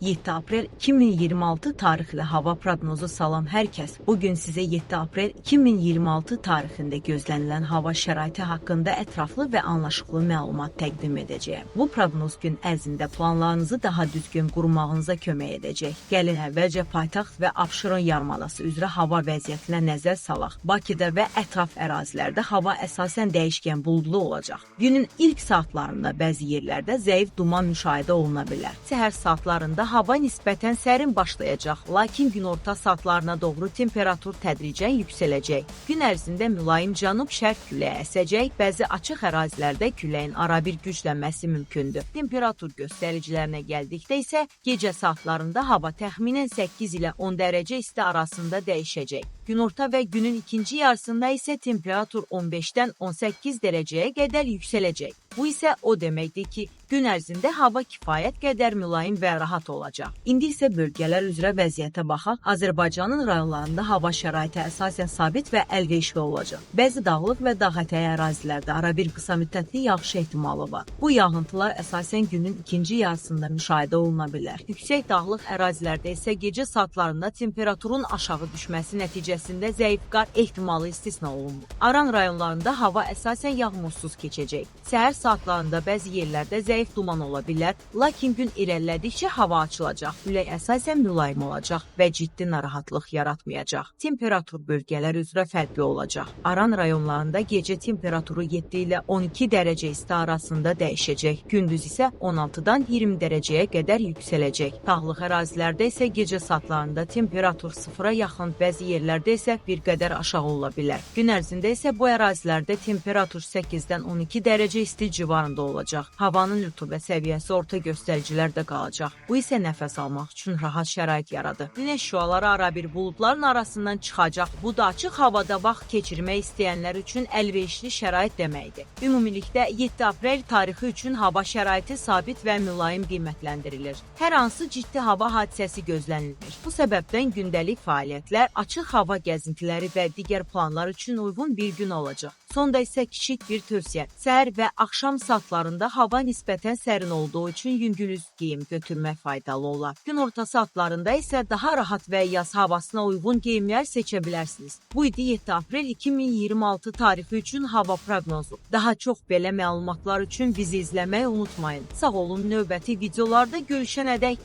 7 aprel 2026 tarixli hava proqnozu salam hər kəs. Bugün sizə 7 aprel 2026 tarixində gözlənilən hava şəraiti haqqında ətraflı və anlaşıqlı məlumat təqdim edəcəyəm. Bu proqnoz gün ərzində planlarınızı daha düzgün qurmağınıza kömək edəcək. Gəlin əvvəlcə paytaxt və Abşeron yarımadası üzrə hava vəziyyətinə nəzər salaq. Bakıda və ətraf ərazilərdə hava əsasən dəyişkən buludlu olacaq. Günün ilk saatlarında bəzi yerlərdə zəif duman müşahidə oluna bilər. Səhər saatlarında hava nisbətən sərin başlayacaq, lakin günorta saatlarına doğru temperatur tədricən yüksələcək. Gün ərzində mülayim cənub-şərq küləyi əsəcək, bəzi açıq ərazilərdə küləyin arabir güclənməsi mümkündür. Temperatur göstəricilərinə gəldikdə isə gecə saatlarında hava təxminən 8 ilə 10 dərəcə isti arasında dəyişəcək. Günorta və günün ikinci yarısında isə temperatur 15-dən 18 dərəcəyə qədər yüksələcək. Bu isə o deməkdir ki, gün ərzində hava kifayət qədər mülayim və rahat olacaq. İndi isə bölgələr üzrə vəziyyətə baxaq. Azərbaycanın rayonlarında hava şəraiti əsasən sabit və əlverişli olacaq. Bəzi dağlıq və dağətəyi ərazilərdə arabir qısa müddətli yağış ehtimalı var. Bu yağıntılar əsasən günün ikinci yarısında müşahidə oluna bilər. Yüksək dağlıq ərazilərdə isə gecə saatlarında temperaturun aşağı düşməsi nəticəsində zəif qar ehtimalı istisna olunur. Aran rayonlarında hava əsasən yağmursuz keçəcək. Səhər saatlarında bəzi yerlərdə zəif duman ola bilər, lakin gün irəlilədikcə hava açılacaq. Külək əsasən mülayim olacaq və ciddi narahatlıq yaratmayacaq. Temperatur bölgələr üzrə fərqli olacaq. Aran rayonlarında gecə temperaturu 7 ilə 12 dərəcə isti arasında dəyişəcək. Gündüz isə 16-dan 20 dərəcəyə qədər yüksələcək. Dağlıq ərazilərdə isə gecə saatlarında temperatur sıfıra yaxın, bəzi yerlərdə isə bir qədər aşağı ola bilər. Gün ərzində isə bu ərazilərdə temperatur 8-dən 12 dərəcə isti civarında olacaq. Havanın rütubət səviyyəsi orta göstəricilərdə qalacaq. Bu isə nəfəs almaq üçün rahat şərait yaradır. Günəş şüaları arabir buludların arasından çıxacaq. Bu da açıq havada vaxt keçirmək istəyənlər üçün əlverişli şərait deməkdir. Ümumilikdə 7 aprel tarixi üçün hava şəraiti sabit və mülayim qiymətləndirilir. Hər hansı ciddi hava hadisəsi gözlənilmir. Bu səbəbdən gündəlik fəaliyyətlər, açıq hava gəzintiləri və digər planlar üçün uyğun bir gün olacaq. Sonda isə kiçik bir tövsiyə. Səhər və axşam saatlarında hava nisbətən sərin olduğu üçün yüngül geyim götürmək faydalı olar. Gün orta saatlarında isə daha rahat və yaz havasına uyğun geyimlər seçə bilərsiniz. Bu idi 7 aprel 2026 tarixi üçün hava proqnozu. Daha çox belə məlumatlar üçün bizi izləməyi unutmayın. Sağ olun, növbəti videolarda görüşənədək